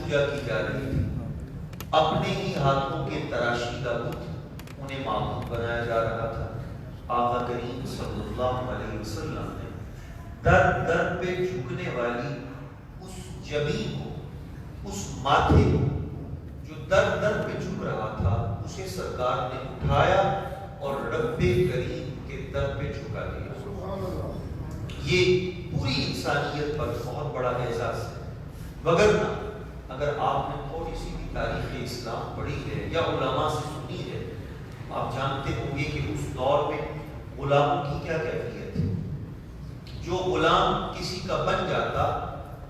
پوجا کی جا رہی تھی، اپنے ہی ہاتھوں کے تراشیدہ بت انہیں معبود بنایا جا رہا تھا۔ آقا کریم صلی اللہ علیہ وسلم نے در در پہ جھکنے والی اس جبین کو، اس ماتھے کو جو در در پہ جھک رہا تھا، اسے سرکار نے اٹھایا اور رب کریم کے در پہ جھکا دیا۔ یہ پوری انسانیت پر بہت بڑا اعزاز ہے، وگرنہ اگر آپ نے تھوڑی سی بھی تاریخ اسلام پڑھی ہے یا علماء سے سنی ہے، آپ جانتے ہوں گے کہ اس دور میں غلاموں کی کیا کیفیت تھی۔ جو غلام کسی کا بن جاتا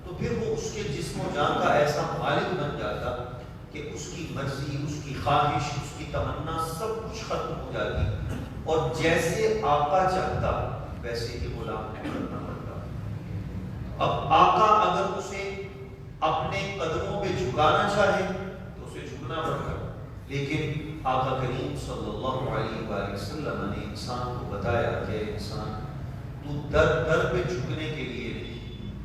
تو پھر وہ اس کے جسم و جان کا ایسا مالک بن جاتا کہ اس کی مرضی، اس کی خواہش، اس کی تمنا سب کچھ ختم ہو جاتی، اور جیسے آقا چاہتا ویسے ہی غلام کو کرنا پڑتا۔ اب آقا اگر اسے اپنے قدموں پہ جھکانا چاہے تو اسے جھکنا پڑتا، لیکن آقا کریم صلی اللہ علیہ وآلہ وسلم نے انسان کو بتایا کہ انسان تو در در پہ جھکنے کے لیے نہیں،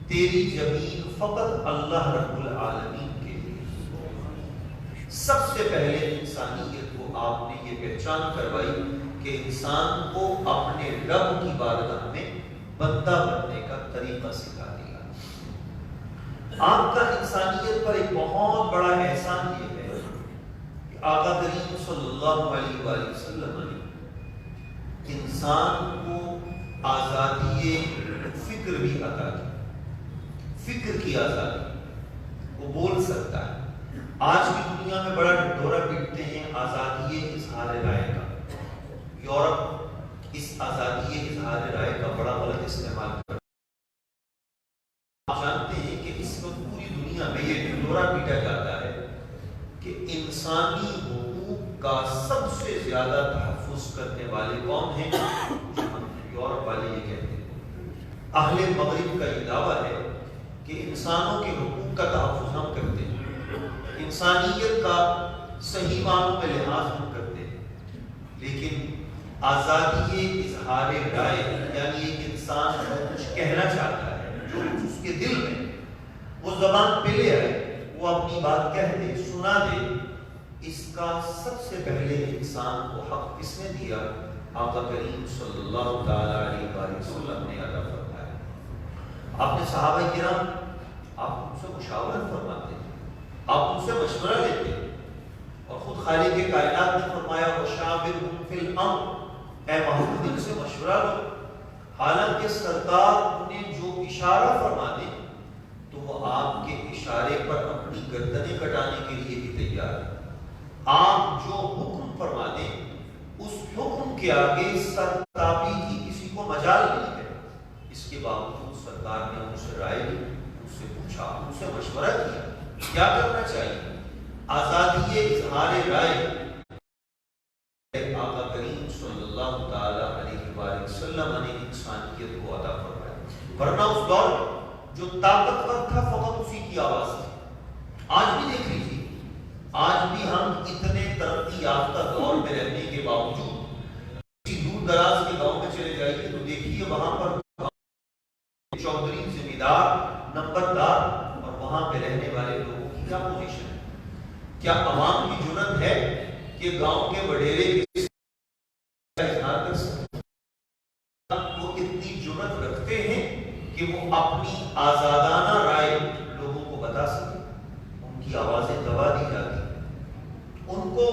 تیری زمین فقط اللہ رب العالمین کے لیے۔ سب سے پہلے انسانیت کو آپ نے یہ پہچان کروائی کہ انسان کو اپنے رب کی بارگاہ میں بندہ بننے کا طریقہ سکھا دیا۔ آپ کا انسانیت پر ایک بہت بڑا احسان یہ ہے کہ آقا کریم صلی اللہ علیہ وآلہ وسلم نے انسان کو آزادی فکر بھی عطا کی، فکر کی آزادی، وہ بول سکتا ہے۔ آج کی دنیا میں بڑا ڈھورا پیٹتے ہیں آزادی اظہار رائے کا۔ یورپ اس آزادی اظہار رائے کا بڑا غلط استعمال کرتا ہے۔ آپ جانتے ہیں کہ اس وقت پوری دنیا میں یہ ڈھورا پیٹا جاتا ہے کہ انسانی حقوق کا سب سے زیادہ تحفظ کرنے والے کون ہیں؟ یورپ والے یہ کہتے ہیں، اہل مغرب کا یہ دعویٰ ہے کہ انسانوں کے حقوق کا تحفظ ہم کرتے ہیں، انسانیت کا صحیح معنوں میں لحاظ ہم کرتے ہیں، لیکن آزادی اظہار رائے یعنی ایک انسان جو کچھ کہنا چاہتا ہے، جو کچھ اس کے دل میں وہ زبان پہ لے آئے، وہ اپنی بات کہہ دے، سنا دے، اس کا سب سے پہلے انسان کو حق کس نے دیا؟ آقا کریم صلی اللہ تعالی علیہ وآلہ وسلم نے عطا فرمایا۔ آپ نے صحابہ کرام، آپ ان سے مشاورت فرماتے ہیں، آپ ان سے مشورہ لیتے ہیں، اور خود خالق کائنات نے فرمایا وَشَاوِرْهُمْ فِي الْأَمْرِ، اے محمود ان سے مشورہ لو۔ حالانکہ سرکار انہیں جو اشارہ فرما دیں تو وہ آپ کے اشارے پر اپنی گردنیں کٹانے کے لیے بھی تیار ہے۔ آپ جو حکم فرما دیں اس حکم کے آگے سرتابی کی کسی کو مجال نہیں ہے۔ اس کے باوجود سرکار نے ان سے رائے لی، ان سے پوچھا، ان سے مشورہ کیا کیا کرنا چاہیے۔ آزادی اظہار رائے آقا کریم صلی اللہ تعالی علیہ وآلہ وسلم نے انسانیت کو عطا فرمایا، ورنہ اس دور میں جو طاقتور تھا فقط اسی کی آواز تھی۔ آج بھی دیکھ لیجیے، آج بھی ہم اتنے ترقی یافتہ دور میں رہنے کے باوجود کسی دور دراز کے گاؤں میں چلے جائیے تو دیکھیے وہاں پر چودھری، زمیندار، نمبردار اور وہاں پہ رہنے والے لوگوں کی کیا پوزیشن ہے؟ کیا عوام کی جرأت ہے کہ گاؤں کے وڈیرے کا اظہار کر سکتے؟ وہ اتنی جرأت رکھتے ہیں کہ وہ اپنی آزادانہ رائے لوگوں کو بتا سکیں، ان کی آوازیں دبا دی جاتی ہیں، ان کو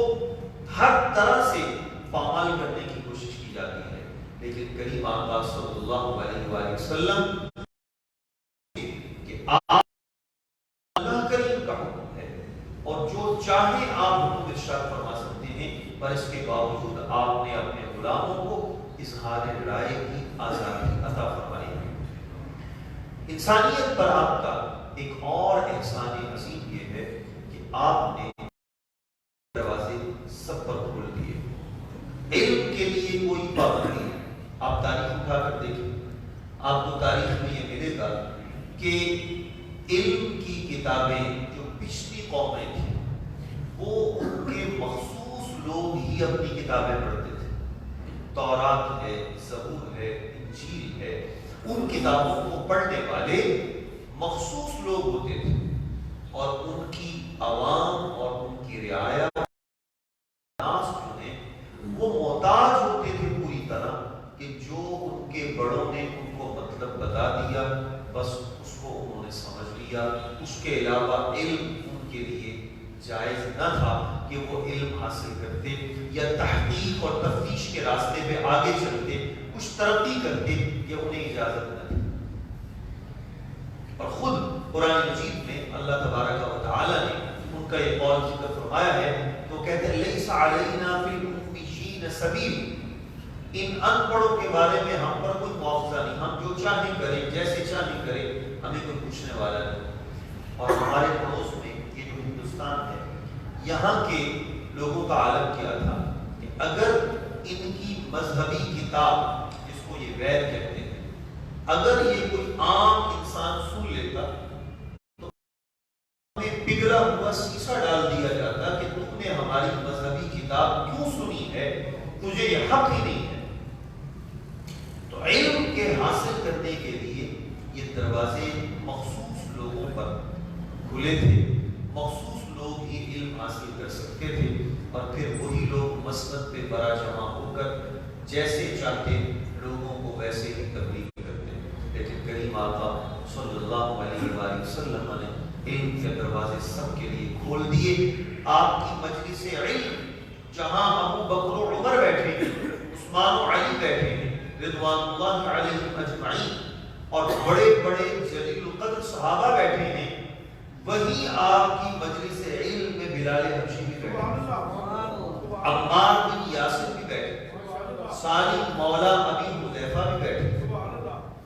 ہر طرح سے پامال کرنے کی کوشش کی جاتی ہے، لیکن کریم آقا صلی اللہ علیہ وآلہ وسلم کہ اللہ کریم کا حکم ہے اور جو چاہے آپ حکم ارشاد فرما سکتے ہیں، پر اس کے باوجود آپ نے اپنے غلاموں کو اظہار رائے کی آزادی عطا فرمائی ہے۔ انسانیت پر آپ کا ایک اور احسان عظیم یہ ہے کہ آپ نے دروازے سب پر کھول دیے۔ علم کے لیے کوئی پابندی نہیں۔ آپ تاریخ اٹھا کر دیکھیں، آپ کو تاریخ میں یہ ملے گا کہ علم کی کتابیں جو پچھلی قومیں تھیں وہ ان کے مخصوص لوگ ہی اپنی کتابیں پڑھتے تھے۔ تورات ہے، زبور ہے، انجیل ہے، ان کتابوں کو پڑھنے والے مخصوص لوگ ہوتے تھے، اور ان کی عوام اور ان کی رعایا ناس جو ہیں وہ محتاج ہوتے تھے پوری طرح کہ جو ان کے بڑوں نے ان کو مطلب بتا دیا بس اس کو انہوں نے سمجھ لیا، اس کے علاوہ علم ان کے لیے جائز نہ تھا کہ وہ علم حاصل کرتے یا تحقیق اور تفتیش کے راستے پہ آگے چلتے، کچھ ترقی کرتے، یہ انہیں اجازت نہ تھی۔ اور خود قرآن مجید میں اللہ تبارک و تعالی نے ان کا یہ قول ذکر فرمایا ہے تو کہتے ہیں لیس علینا فی الامیین سبیل، ان ان پڑھوں کے بارے میں ہم پر کوئی معاوضہ نہیں، ہم جو چاہیں کریں جیسے چاہیں کریں، ہمیں کوئی پوچھنے والا نہیں۔ اور ہمارے پڑوس میں یہ جو ہندوستان ہے یہاں کے لوگوں کا عالم کیا تھا کہ اگر ان کی مذہبی کتاب جس کو یہ وید کہتے ہیں اگر یہ کوئی عام انسان سن لیتا تو ہمیں پگھلا ہوا سیسا ڈال دیا جاتا کہ تم نے ہماری مذہبی کتاب کیوں سنی ہے، تجھے یہ حق ہی نہیں ہے۔ تو علم کے حاصل کرنے کے لیے یہ دروازے مخصوص لوگوں پر کھلے تھے، مخصوص لوگ ہی علم حاصل کر سکتے تھے، اور پھر وہی لوگ مسند پہ برا جمع ہو کر جیسے چاہتے لوگوں کو ویسے ہی تبلیغ کرتے۔ لیکن کریم آقا صلی اللہ علیہ وآلہ وسلم نے علم کے دروازے سب کے لیے کھول دیے۔ آپ کی مجلس علم جہاں ابو بکر و عمر بیٹھے ہیں، عثمان و علی بیٹھے ہیں رضوان اللہ علیہم اجمعین، اور بڑے بڑے جلیل القدر صحابہ بیٹھے ہیں، وہی آپ کی مجلس علم میں بلال حبشی بھی بیٹھے، عمار بن یاسر بھی بیٹھے، سالم مولا ابی حذیفہ بھی بیٹھے۔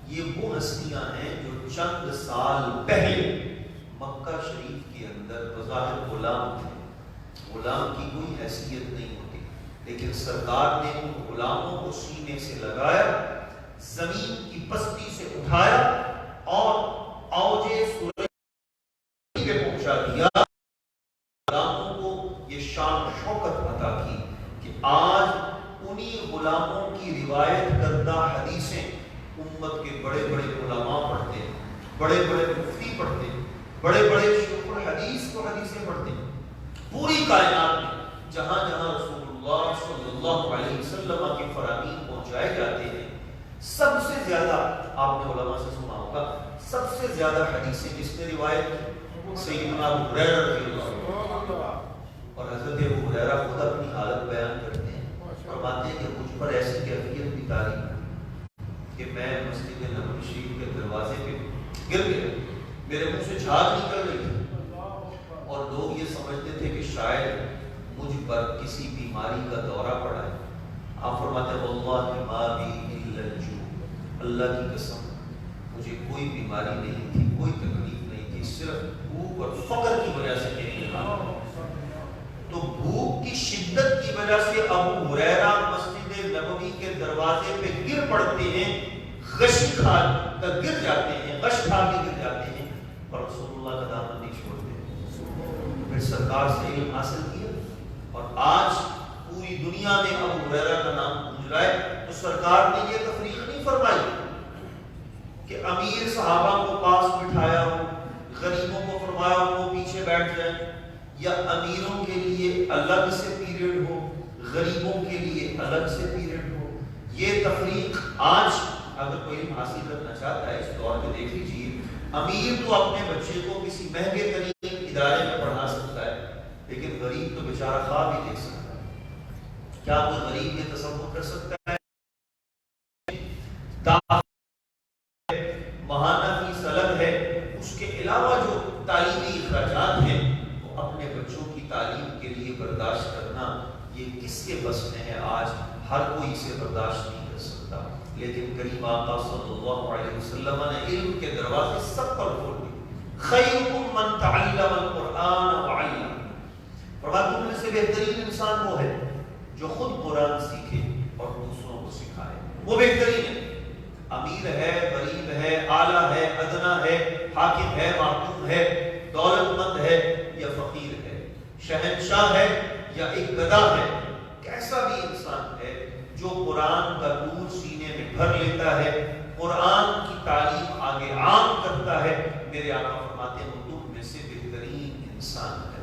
یہ وہ ہستیاں ہیں جو چند سال پہلے مکہ شریف کے اندر بظاہر غلام تھے، غلام کی کوئی حیثیت نہیں ہوتی، لیکن سرکار نے ان غلاموں کو سینے سے لگایا، زمین کی پستی سے اٹھایا اور اوج سورج پہ پہنچا دیا۔ غلاموں کو یہ شان شوکت عطا کی کہ آج انہی غلاموں کی روایت کردہ حدیثیں امت کے بڑے بڑے علماء پڑھتے ہیں، بڑے بڑے مفتی پڑھتے ہیں، بڑے بڑے شیوخ الحدیث کو حدیثیں پڑھتے ہیں۔ پوری کائنات میں جہاں جہاں رسول اللہ صلی اللہ علیہ وسلم کے فرامین پہنچائے جاتے ہیں، سب سے زیادہ آپ نے علماء سے سنا ہوگا، سب سے زیادہ حدیثیں جس نے روایت کی سیدنا ابو ہریرہ رضی اللہ عنہ، اور حضرت ابو ہریرہ خود اپنی حالت بیان کرتے ہیں، فرماتے ہیں کہ مجھ پر ایسی کیفیت بھی طاری کہ میں مسجد نبوی شریف کے دروازے پہ گر گیا، میرے منہ سے جھاگ نکل رہی تھی، اور لوگ یہ سمجھتے تھے کہ شاید مجھ پر کسی بیماری کا دورہ پڑا ہے۔ آپ فرماتے ہیں واللہ ما بی الا الجوع، اللہ کی قسم مجھے کوئی بیماری نہیں تھی، کوئی تکلیف نہیں تھی، صرف بھوک اور فقر کی وجہ سے میری بیماری۔ تو بھوک کی شدت کی وجہ سے ابو ہریرہ مسجد نبوی کے دروازے پہ گر پڑتے ہیں، غش کھا کر گر جاتے ہیں، غش کھا کے گر جاتے ہیں، اور رسول اللہ کا دامن نہیں چھوڑتے۔ پھر سرکار سے علم حاصل کیا، اور آج پوری دنیا میں ابو ہریرہ کا نام گونج رہا ہے۔ تو سرکار نے یہ تفریق نہیں فرمائی کہ امیر صحابہ کو پاس بٹھایا ہو، غریبوں کو فرمایا ہو وہ پیچھے بیٹھ جائیں، یا امیروں کے لیے الگ سے پیریڈ ہو، غریبوں کے لیے الگ سے پیریڈ ہو۔ یہ تفریق آج اگر کوئی علم حاصل کرنا چاہتا ہے اس دور میں دیکھ لیجیے، امیر تو اپنے بچے کو کسی مہنگے ترین ادارے میں پڑھا سکتا ہے، لیکن غریب تو بیچارہ خواب ہی دیکھ سکتا ہے۔ کیا کوئی غریب یہ تصور کر سکتا ہے ماہانہ فیس الگ ہے، اس کے علاوہ جو تعلیمی اخراجات ہیں وہ اپنے بچوں کی تعلیم کے لیے برداشت کرنا یہ کس کے بس میں ہے؟ آج ہر کوئی اسے برداشت نہیں کر سکتا، لیکن کریم آقا صلی اللہ علیہ وسلم نے علم کے دروازے سب پر کھول دیے۔ خیرکم من تعلم القرآن وعلم، فرمایا تم میں سے بہترین انسان وہ ہے جو خود قرآن سیکھے اور دوسروں کو سکھائے، وہ بہترین ہے۔ امیر ہے، غریب ہے، اعلیٰ ہے، ادنا ہے، حاکم ہے، محکوم ہے، دولت مند ہے یا فقیر ہے، شہنشاہ ہے یا ایک گدا ہے، کیسا بھی انسان ہے جو قرآن کا نور سینے میں بھر لیتا ہے، قرآن کی تعلیم آگے عام کرتا ہے، میرے آقا فرماتے ہیں وہ تم میں سے بہترین انسان ہے۔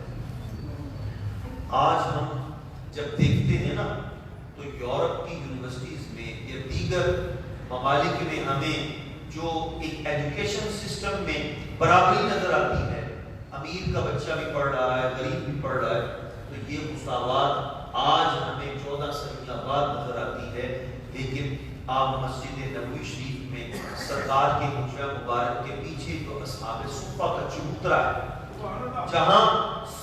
آج ہم جب دیکھتے ہیں نا تو یورپ کی یونیورسٹیز میں یا دیگر ممالک میں ہمیں جو ایک ایجوکیشن سسٹم میں برابری نظر آتی ہے، امیر کا بچہ بھی پڑھ رہا ہے، غریب بھی پڑھ رہا ہے، تو یہ مساوات آج ہمیں 14 صدیاں بعد نظر آتی ہے۔ لیکن آپ مسجد نبوی شریف میں سرکار کے حجرہ مبارک کے پیچھے جو اصحاب صفہ کا چبوترا ہے، جہاں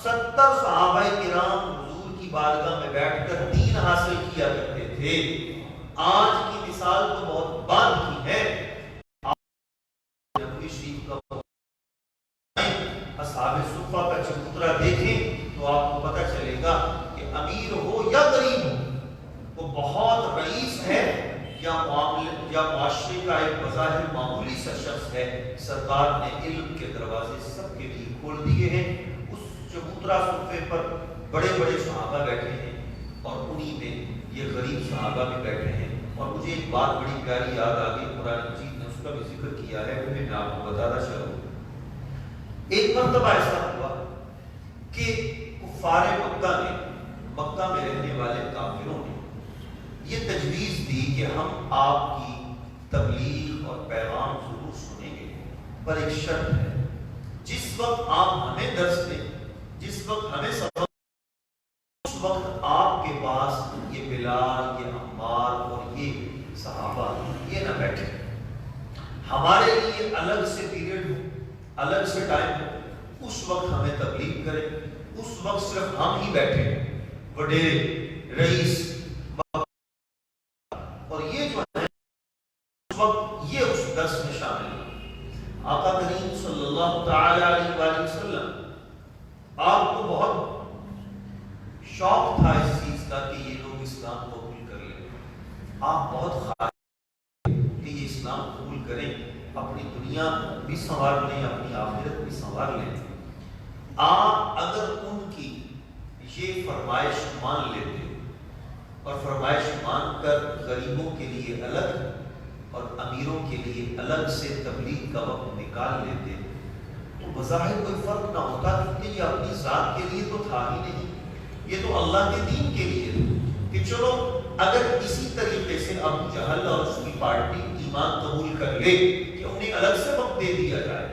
70 صحابہ کرام حضور کی بارگاہ میں بیٹھ کر دین حاصل کیا کرتے تھے، آج کی مثال تو بہت بعد کی ہے۔ نبوی شریف کا اصحاب صفہ کا چبوترا دیکھیں تو آپ کو پتہ چلے گا کہ امیر ہو یا غریب ہو، وہ بہت رئیس ہے یا معاشرے کا ایک بظاہر معمولی سا شخص ہے، سرکار نے علم کے دروازے سب کے لیے کھول دیے ہیں۔ اس چبوترا صفے پر بڑے بڑے صحابہ بیٹھے ہیں اور انہی میں یہ غریب صحابہ بھی بیٹھے ہیں۔ اور مجھے ایک بات بڑی پیاری یاد آ گئی، قرآن مجید نے اس کا بھی ذکر کیا ہے، وہ میں آپ کو بتانا چاہوں۔ ایک مرتبہ ایسا ہوا کہ کفار مکہ نے، مکہ میں رہنے والے کافروں نے یہ تجویز دی کہ ہم آپ کی تبلیغ اور پیغام ضرور سنیں گے، پر ایک شرط ہے، جس وقت آپ ہمیں درس دیں، جس وقت ہمیں سبق، اس وقت آپ کے پاس یہ بلال، یہ عمار اور یہ صحابہ یہ نہ بیٹھے، ہمارے لیے الگ سے پیریڈ ہو، الگ سے ٹائم ہو، اس وقت ہمیں تبلیغ کریں، اس وقت صرف ہم ہی بیٹھے، وڈیرے، رئیس، اور یہ جو ہے اس وقت یہ اس درس میں شامل ہے۔ آقا کریم صلی اللہ تعالی علیہ وآلہ وسلم، آپ کو بہت شوق تھا اس چیز کا کہ یہ لوگ اسلام قبول کر لیں، آپ بہت خواہش کہ یہ اسلام قبول کریں، اپنی دنیا بھی سنوار لیں، اپنی آخرت بھی سنوار لیں۔ آپ اگر ان کی یہ فرمائش مان لیتے اور فرمائش مان کر غریبوں کے لیے الگ اور امیروں کے لیے الگ سے تبلیغ کا وقت نکال لیتے تو بظاہر کوئی فرق نہ ہوتا، کیونکہ یہ اپنی ذات کے لیے تو تھا ہی نہیں، یہ تو اللہ کے دین کے لیے تھا کہ چلو اگر اسی طریقے سے ابو جہل اور اس کی پارٹی ایمان قبول کر لے کہ انہیں الگ سے وقت دے دیا جائے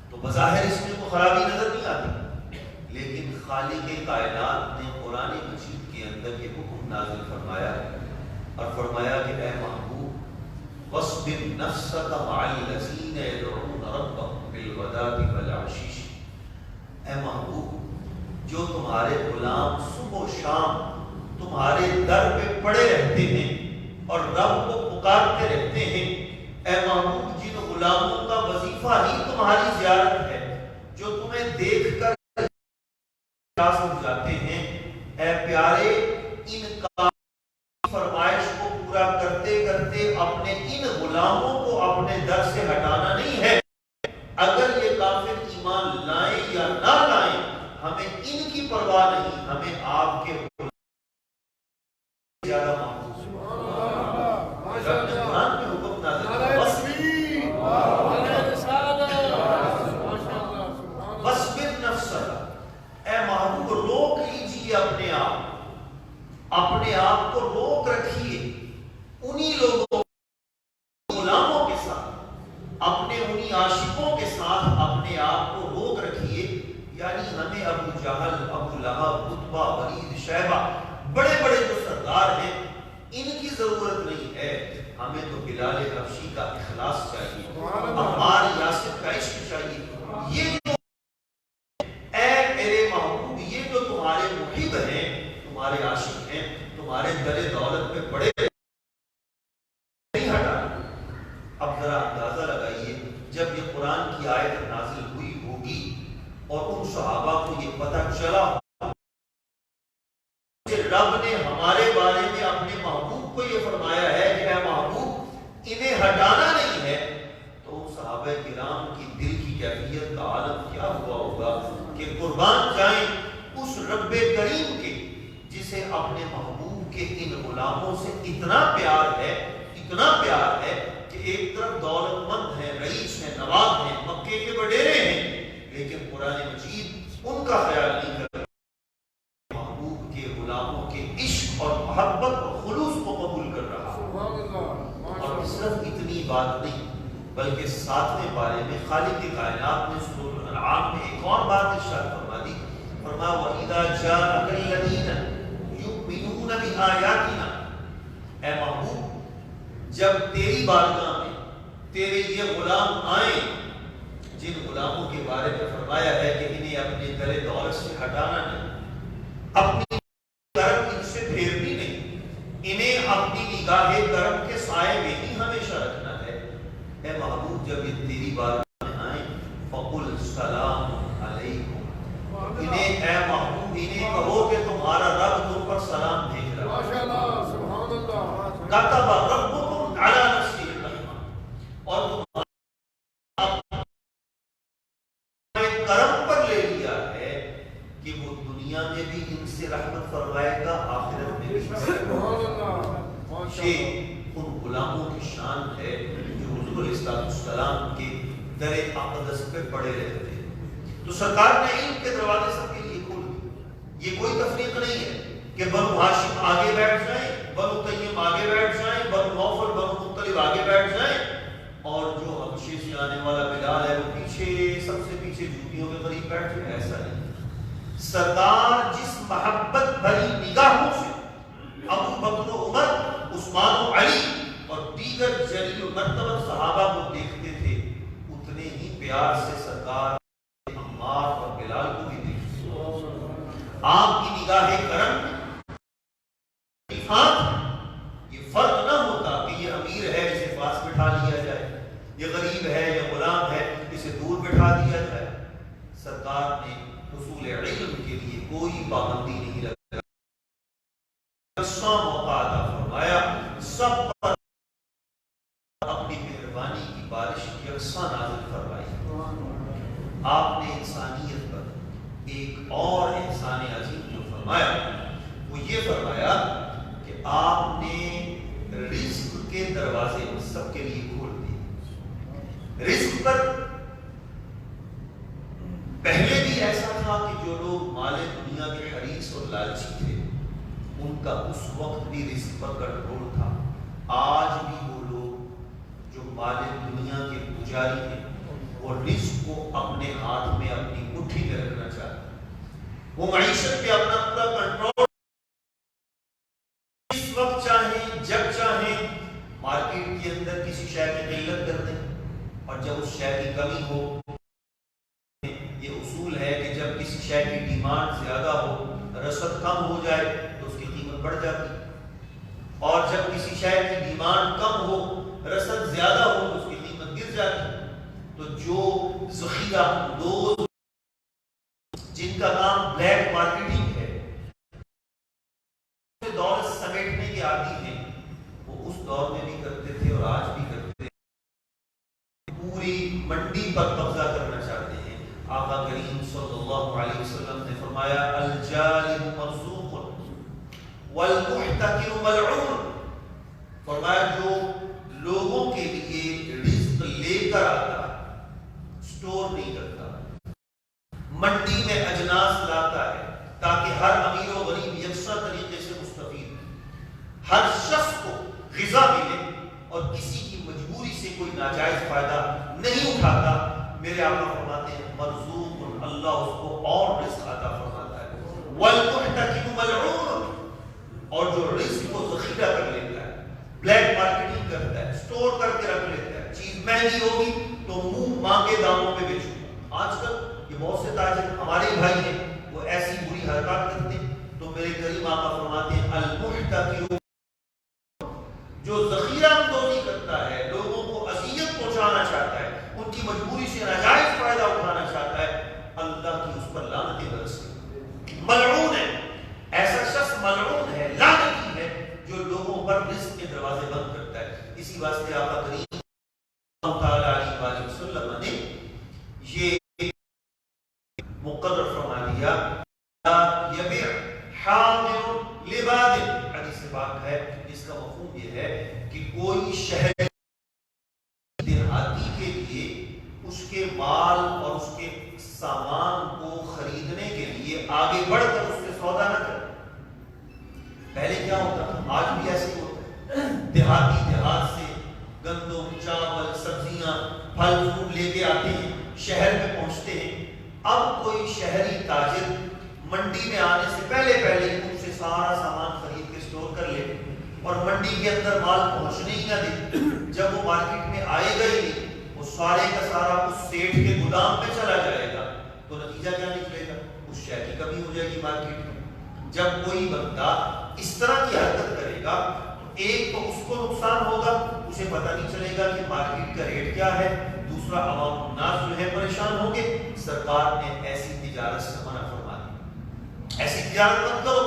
تو بظاہر اس میں کوئی خرابی نظر نہیں آتی۔ لیکن خالق کائنات نے قرآن مجید کے اندر یہ حکم نازل فرمایا اور فرمایا کہ اے محبوب وَاصْبِرْ نَفْسَكَ مَعَ الَّذِينَ يَدْعُونَ رَبَّهُمْ بِالْغَدَاةِ وَالْعَشِيِّ، اے محبوب جو تمہارے غلام صبح و شام تمہارے در پہ پڑے رہتے ہیں اور رب کو پکارتے رہتے ہیں، اے محبوب جن غلاموں کا وظیفہ ہی تمہاری زیارت ہے، جو تمہیں دیکھ کر ہو جاتے ہیں، اے پیارے ان کا فرمائش کو پورا کرتے کرتے اپنے ان غلاموں کو اپنے در سے ہٹانا نہیں ہے۔ اگر یہ کافر ایمان لائیں یا نہ لائیں ہمیں ان کی پرواہ نہیں، ہمیں آپ کے زیادہ محبوب رب نے قرآن میں حکم نازل کیا، وَاصْبِرْ نَفْسَكَ، اے محبوب روک لیجیے اپنے آپ کو روک رکھیے انہی لوگوں غلاموں کے ساتھ، اپنے انہی عاشقوں کے ساتھ اپنے آپ کو روک رکھیے۔ یعنی ہمیں ابو جہل، ابو لہب، عتبہ، ولید، شیبہ، بڑے بڑے جو سردار ہیں ان کی ضرورت نہیں ہے، ہمیں تو بلال حبشی کا اخلاص چاہیے، عمار یاسر کا عشق چاہیے۔ یہ جو اے میرے محبوب یہ جو تمہارے محب ہیں، تمہارے عاشق ہیں، تمہارے در دولت پہ پڑے نہیں ہٹانا۔ اب ذرا اندازہ لگائیے جب یہ قرآن کی آیت نازل ہوئی ہوگی اور ان صحابہ کو یہ پتہ چلا کہ رب نے ہمارے بارے میں اپنے محبوب کو یہ فرمایا ہے کہ اے محبوب انہیں ہٹانا نہیں ہے، تو ان صحابہ کرام کی دل کی کیفیت کا عالم کیا ہوا ہوگا کہ قربان جائیں اس رب کریم کے جسے اپنے محبوب کے ان غلاموں سے اتنا پیار ہے کہ ایک طرف دولت مند ہیں، رئیس ہیں، نواب ہیں، مکے کے وڈیرے ہیں، لیکن قرآن مجید ان کا خیال نہیں کرتا، بلکہ 7ویں پارے میں خالق کائنات نے سورۃ الانعام میں ایک اور بات ارشاد فرما دی، فرمایا وَإِذَا جَاءَكَ الَّذِينَ يُؤْمِنُونَ بِآيَاتِنَا، اے محبوب جب تیری بارگاہ میں تیرے یہ غلام آئیں، جن غلاموں کے بارے میں فرمایا ہے کہ انہیں اپنے گلے دولت سے ہٹانا نہیں، اپنی کرم ان سے پھیرنی نہیں، انہیں اپنی نگاہ کرم کے سائے میں ہی ہمیشہ رکھنا ہے، اے محبوب جب یہ تیری بارگاہ میں آئیں فَقُلْ سَلَامٌ عَلَيْكُمْ، انہیں اے محبوب انہیں کہو کہ تمہارا رب تم پر سلام بھیج رہا ہے، کتب ربکم علی نفسہ الرحمہ، اور تمہارے کرم پر لے لیا ہے کہ وہ دنیا میں بھی ان سے رحمت فرمائے گا، آخرت میں بھی۔ یہ ان غلاموں کی شان ہے جو حضور علیہ السلام کے در اقدس پہ پڑے رہتے ہیں۔ تو سرکار نے علم کے دروازے سب کے لیے کھول دیے۔ یہ کوئی تفریق نہیں ہے کہ بنو ہاشم آگے بیٹھ جائیں، بنو تیم آگے بیٹھ جائیں، بنو نوفل بنو مطلب آگے بیٹھ جائیں، اور جو حبشے سے آنے والا بلال ہے وہ پیچھے سب سے پیچھے جوتیوں کے قریب بیٹھ جائے، ایسا نہیں۔ سرکار جس محبت بھری نگاہوں سے ابو بکر و عمر، عثمان و علی اور دیگر جلیل مرتبہ صحابہ کو دیکھتے تھے، اتنے ہی پیار سے سرکار عمار اور بلال کو بھی دیکھتے تھے۔ آپ کی نگاہ کرم یہ فرق نہ ہوتا کہ یہ امیر ہے اسے پاس بٹھا لیا جائے، یہ غریب ہے یا غلام ہے اسے دور بٹھا دیا جائے۔ سرکار نے حصول علم کے لیے کوئی پابندی نہیں لگائی، موقع عطا فرمایا، سب پر اپنی مہربانی کی بارش یکساں نازل فرمائی۔ آپ نے انسانیت پر ایک اور احسان عظیم جو فرمایا وہ یہ فرمایا کہ آپ نے رزق کے دروازے سب کے لیے کھول دیے۔ رزق پر پہلے بھی ایسا تھا کہ جو لوگ مال دنیا کے حریص اور لالچی تھے ان کا اس وقت بھی رزق پر کنٹرول تھا۔ آج بھی وہ لوگ جو مال دنیا کے پجاری ہیں وہ رزق کو اپنے ہاتھ میں اپنی مٹھی میں رکھنا چاہتے ہیں، وہ معیشت پہ اپنا پورا کنٹرول اس وقت چاہیں جب چاہیں مارکیٹ کے اندر کسی شے کی قلت کر دیں، اور جب اس شے کی کمی ہو، یہ اصول ہے کہ جب کسی شے کی ڈیمانڈ زیادہ ہو، رسد کم ہو جائے تو اس کی قیمت بڑھ جاتی ہے، اور جب کسی شے کی ڈیمانڈ کم ہو، رسد زیادہ ہو تو اس کی قیمت گر جاتی ہے۔ تو جو ذخیرہ اندوز جن کا کام بلیک مارکیٹنگ ہے، دولت سمیٹنے کے عادی ہیں، وہ اس دور میں بھی کرتے تھے اور آج بھی کرتے ہیں، پوری منڈی پر قبضہ کرنا چاہتے ہیں۔ آقا کریم صلی اللہ علیہ وسلم نے فرمایا الجالب مرزوق والمحتکر ملعون، فرمایا جو لوگوں کے لیے رزق لے کر آتا ہے، سٹور نہیں کرتا، منڈی میں اجناس لاتا ہے تاکہ ہر امیر و غریب یکساں طریقے سے مستفید ہو، ہر شخص کو غذا ملے اور کسی کی مجبوری سے کوئی ناجائز فائدہ نہیں اٹھاتا، میرے آقا فرماتے ہیں مرزوق، اللہ اس کو اور رزق عطا فرماتا ہے، والمحتکر ملعون، اور جو رزق کو ذخیرہ کر لیتا ہے، بلیک مارکیٹنگ کرتا ہے، سٹور کر کے رکھ لیتا ہے، چیز مہنگی ہوگی تو منہ مانگے داموں پہ بیچوں گا۔ آج کل یہ بہت سے تاجر ہمارے بھائی ہیں وہ ایسی بری حرکات کرتے ہیں، تو میرے کریم آقا فرماتے ہیں المحتکر، جو ذخیرہ اندوزی کرتا ہے، لوگوں کو اذیت پہنچانا چاہتا ہے، ان کی مجبوری سے ناجائز فائدہ اٹھانا چاہتا ہے، اللہ کی اس پر لعنتیں برسیں، ملعون ہے، ایسا شخص ملعون ہے، لعنتی ہے جو لوگوں پر رزق کے دروازے بند کرتا ہے۔ اسی واسطے آقا کریم اللہ تعالیٰ علیہ وآلہ وسلم نے یہ مقرر فرما دیا لا یبیع حاضر لباد، حدیث پاک ہے جس کا مفہوم یہ ہے کہ کوئی شہر دیہاتی کے لیے اس کے مال اور اس کے سامان کو خریدنے کے لیے آگے بڑھ کر اس سے سودا نہ کرے۔ پہلے کیا ہوتا تھا، آج بھی ایسے ہوتا ہے، دیہاتی دیہات سے گندم، چاول، سبزیاں شہر میں پہنچتے ہیں، اب کوئی شہری تاجر منڈی میں آنے سے پہلے ان سے سارا سامان خرید کے اسٹور کر لے اور منڈی کے اندر مال پہنچنے ہی نہ دے، جب وہ مارکیٹ میں آئے گا ہی نہیں، وہ سارے کا سارا اس سیٹھ کے گودام میں چلا جائے گا، تو نتیجہ کیا نکلے گا؟ اس شے کی کمی ہو جائے گی مارکیٹ میں۔ جب کوئی بندہ اس طرح کی حرکت کرے گا تو ایک تو اس کو نقصان ہوگا، اسے پتہ نہیں چلے گا کہ مارکیٹ کا ریٹ کیا ہے، دوسرا عوام الناس جو ہے پریشان ہوں گے۔ سرکار نے ایسی تجارت سے منع فرما دی، ایسی تجارت مت کرو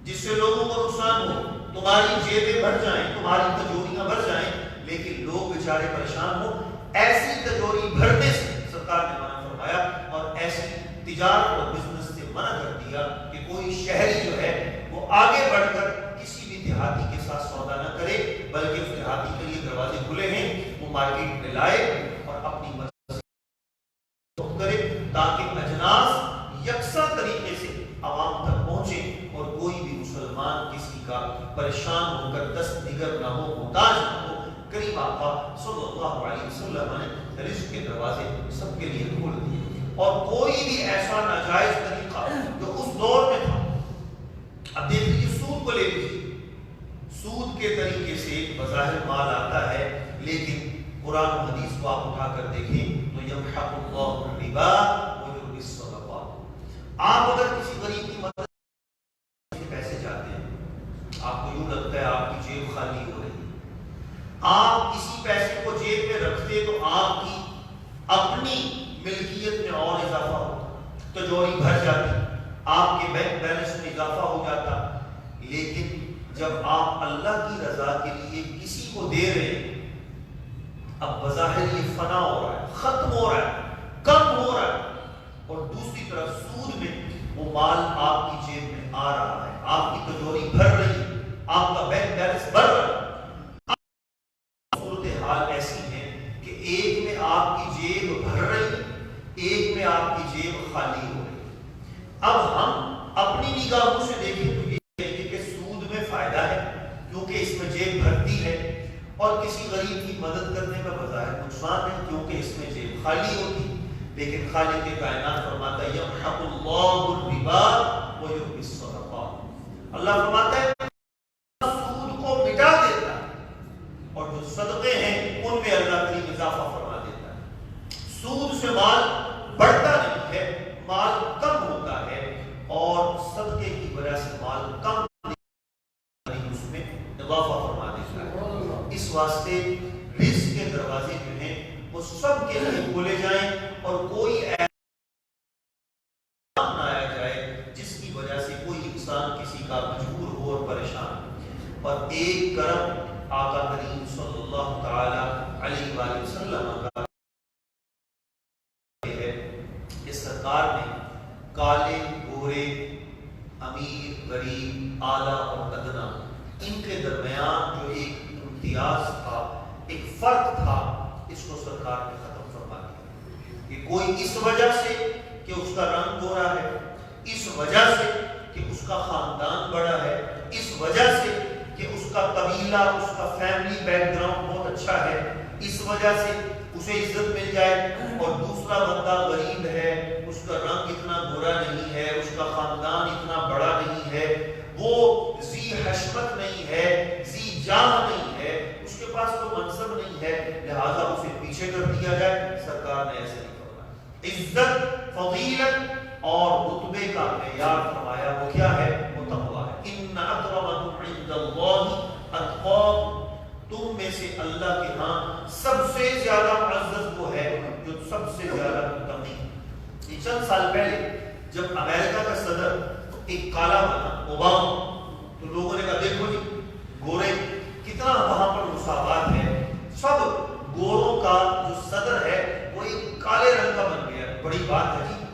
جس سے لوگوں کو نقصان ہو، تمہاری جیبیں بھر جائیں، تمہاری تجوریاں بھر جائیں لیکن لوگ بیچارے پریشان ہو۔ ایسی تجوری بھرنے سے سرکار نے منع فرمایا اور ایسی تجارت اور بزنس سے منع کر دیا کہ کوئی شہری جو ہے وہ آگے بڑھ کر کسی بھی دیہاتی کے ساتھ سودا نہ کرے، بلکہ اس دیہاتی کے لیے دروازے کھلے ہیں، وہ مارکیٹ میں لائے اور اپنی مرضی کرے تاکہ اجناس یکساں طریقے سے عوام تک پہنچے اور کوئی بھی مسلمان کسی کا پریشان ہو کر دست دیگر نہ ہو، محتاج نہ ہو۔ کریم آقا صلی اللہ علیہ وسلم نے رزق کے دروازے سب کے لیے کھول دیے، اور کوئی بھی ایسا ناجائز طریقہ جو اس دور میں تھا، اب دیکھ لیجیے سود کو لے لیجیے، سود کے طریقے سے بظاہر مال آتا ہے لیکن قرآن و حدیث کو آپ اٹھا کر دیکھیں تو یمحق اللہ الربا ویربی الصدقات۔ آپ اگر کسی غریب کی مدد کے پیسے چاہتے ہیں، آپ کو یوں لگتا ہے آپ کی جیب خالی ہو رہی ہے، آپ اسی پیسے کو جیب میں رکھتے تو آپ کی اپنی ملکیت میں اور اضافہ ہوتا، تجوری بھر جاتی، آپ کے بینک بیلنس میں اضافہ ہو جاتا، لیکن جب آپ اللہ کی رضا کے لیے کسی کو دے رہے ہیں، اب بظاہر یہ فنا ہو رہا ہے، ختم ہو رہا ہے، کم ہو رہا ہے، اور دوسری طرف سود میں وہ مال آپ کی جیب میں آ رہا ہے، آپ کی تجوری بھر رہی ہے، آپ کا بینک بیلنس بھر رہا ہے۔ صورتحال ایسی ہے کہ ایک میں آپ کی جیب بھر رہی ہے، ایک میں آپ کی جیب خالی ہو رہی ہے۔ اب ہم اپنی نگاہوں سے دیکھیں تو یہ کہیں کہ سود میں فائدہ ہے کیونکہ اس میں جیب بھرتی ہے، اور کسی غریب کی مدد کرنے میں بظاہر نقصان ہے کیونکہ اس میں جیب خالی ہوتی، لیکن خالق کائنات فرماتا ہے یمحق اللہ الربا ویربی الصدقات۔ اللہ فرماتا ہے سود کو مٹا دیتا ہے اور جو صدقے ہیں ان میں اللہ کریم اضافہ فرما دیتا ہے۔ سود سے مال بڑھتا نہیں ہے، مال کم ہوتا ہے، اور صدقے کی وجہ سے مال کم اس میں اضافہ فرما دیتا ہے۔ اس واسطے رزق کے دروازے جو ہیں وہ سب کے لیے کھولے جائیں اور کوئی ایسا نہ آیا جائے جس کی وجہ سے کوئی انسان کسی کا مجبور ہو اور پریشان ہو۔ اور ایک کرم آقا کریم صلی اللہ تعالی علیہ وآلہ وسلم کا ہے کہ سرکار نے کالے گورے، امیر غریب، اعلیٰ اور ادنا، ان کے درمیان جو ایک امتیاز تھا، ایک فرق تھا، اس کو سرکار نے ختم فرما دیا کہ کوئی اس وجہ سے کہ اس کا رنگ گورا ہے، اس وجہ سے کہ اس کا خاندان بڑا ہے، اس وجہ سے کہ اس کا قبیلہ، اس کا فیملی بیک گراؤنڈ بہت اچھا ہے، اس وجہ سے اسے عزت مل جائے، اور دوسرا بندہ غریب ہے، اس کا رنگ اتنا گورا نہیں ہے، اس کا خاندان اتنا بڑا نہیں ہے، وہ ذی حشمت نہیں ہے، ذی جاہ نہیں ہے، اس کے پاس کوئی منصب نہیں ہے، لہذا اسے پیچھے کر دیا جائے۔ سرکار نے ایسے نہیں فرمایا۔ عزت، فضیلت اور رتبے کا معیار فرمایا وہ کیا ہے؟ وہ تقویٰ ہے۔ ان اکرمکم عند اللہ اتقاکم، تم میں سے اللہ کے ہاں سب سے زیادہ معزز وہ ہے جو سب سے زیادہ متقی۔ یہ چند سال پہلے جب امریکہ کا صدر ایک کالا بنا، اوباما، تو لوگوں نے کہا دیکھو جی گورے کتنا وہاں پر مساوات ہے، سب گوروں کا جو صدر ہے وہ ایک کالے رنگ کا بن گیا، بڑی بات ہے جی،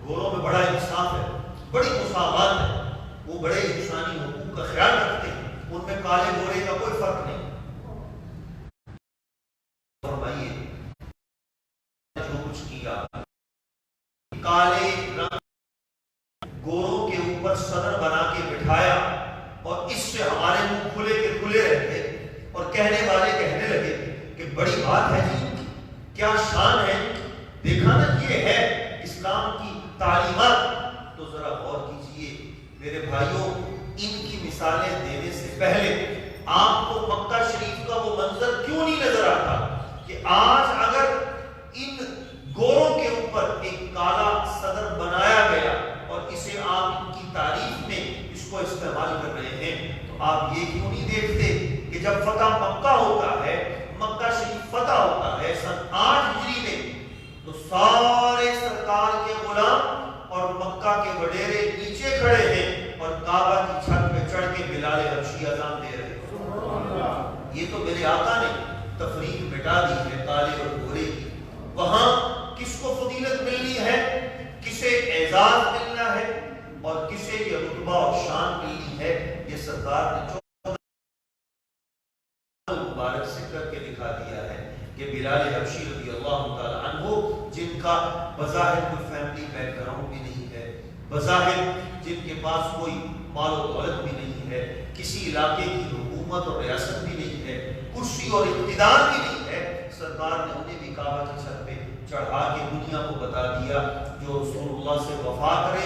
گوروں میں بڑا انصاف ہے، بڑی مساوات ہے، وہ بڑے انسانی حقوق کا خیال رکھتے ہیں، ان میں کالے گورے کا کوئی فرق نہیں۔ فرمائیے جو کچھ کیا، کالے رنگ گوروں کے اوپر صدر بنا کے بٹھایا، اور اس سے ہمارے منہ کھلے کے کھلے رہ گئے، اور کہنے والے کہنے لگے کہ بڑی بات ہے جی، کیا شان ہے، دیکھا نا یہ ہے اسلام کی تعلیمات، تو ذرا غور کیجئے میرے بھائیوں، ان کی مثالیں دینے سے پہلے آپ کو مکہ شریف کا وہ منظر کیوں نہیں نظر آتا کہ آج اگر ان گوروں کے اوپر ایک کالا صدر بنایا گیا اور اسے آپ ان کی تعریف میں اس کو استعمال کر رہے ہیں، تو آپ یہ کیوں نہیں دیکھتے کہ جب فتح مکہ ہوتا ہے، مکہ شریف فتح ہوتا ہے سن 8 ہجری میں، تو سارے سرکار کے غلام اور مکہ کے وڈیرے نیچے کھڑے ہیں اور کعبہ کی چھت پہ چڑھ کے بلال حبشی اذان دے رہے ہیں۔ یہ تو میرے آقا نے تفریق مٹا دی ہے کالے اور گورے کی۔ وہاں کس کو فضیلت ملنی ہے، کسے اعزاز ملنا ہے اور کسے یہ رتبہ اور شان ملنی ہے، یہ سرکار نے مبارک سے کر کے دکھا دیا ہے کہ بلال حبشی رضی اللہ تعالی عنہ، جن کا بظاہر کوئی فیملی بیک گراؤنڈ بھی نہیں ہے، بظاہر جن کے پاس کوئی مال و دولت بھی نہیں ہے، کسی علاقے کی حکومت اور ریاست بھی نہیں ہے، کرسی اور اقتدار بھی نہیں ہے، سرکار نے انہیں بھی کعبہ کی چھت پہ چڑھا کے دنیا کو بتا دیا جو رسول اللہ سے وفا کرے گا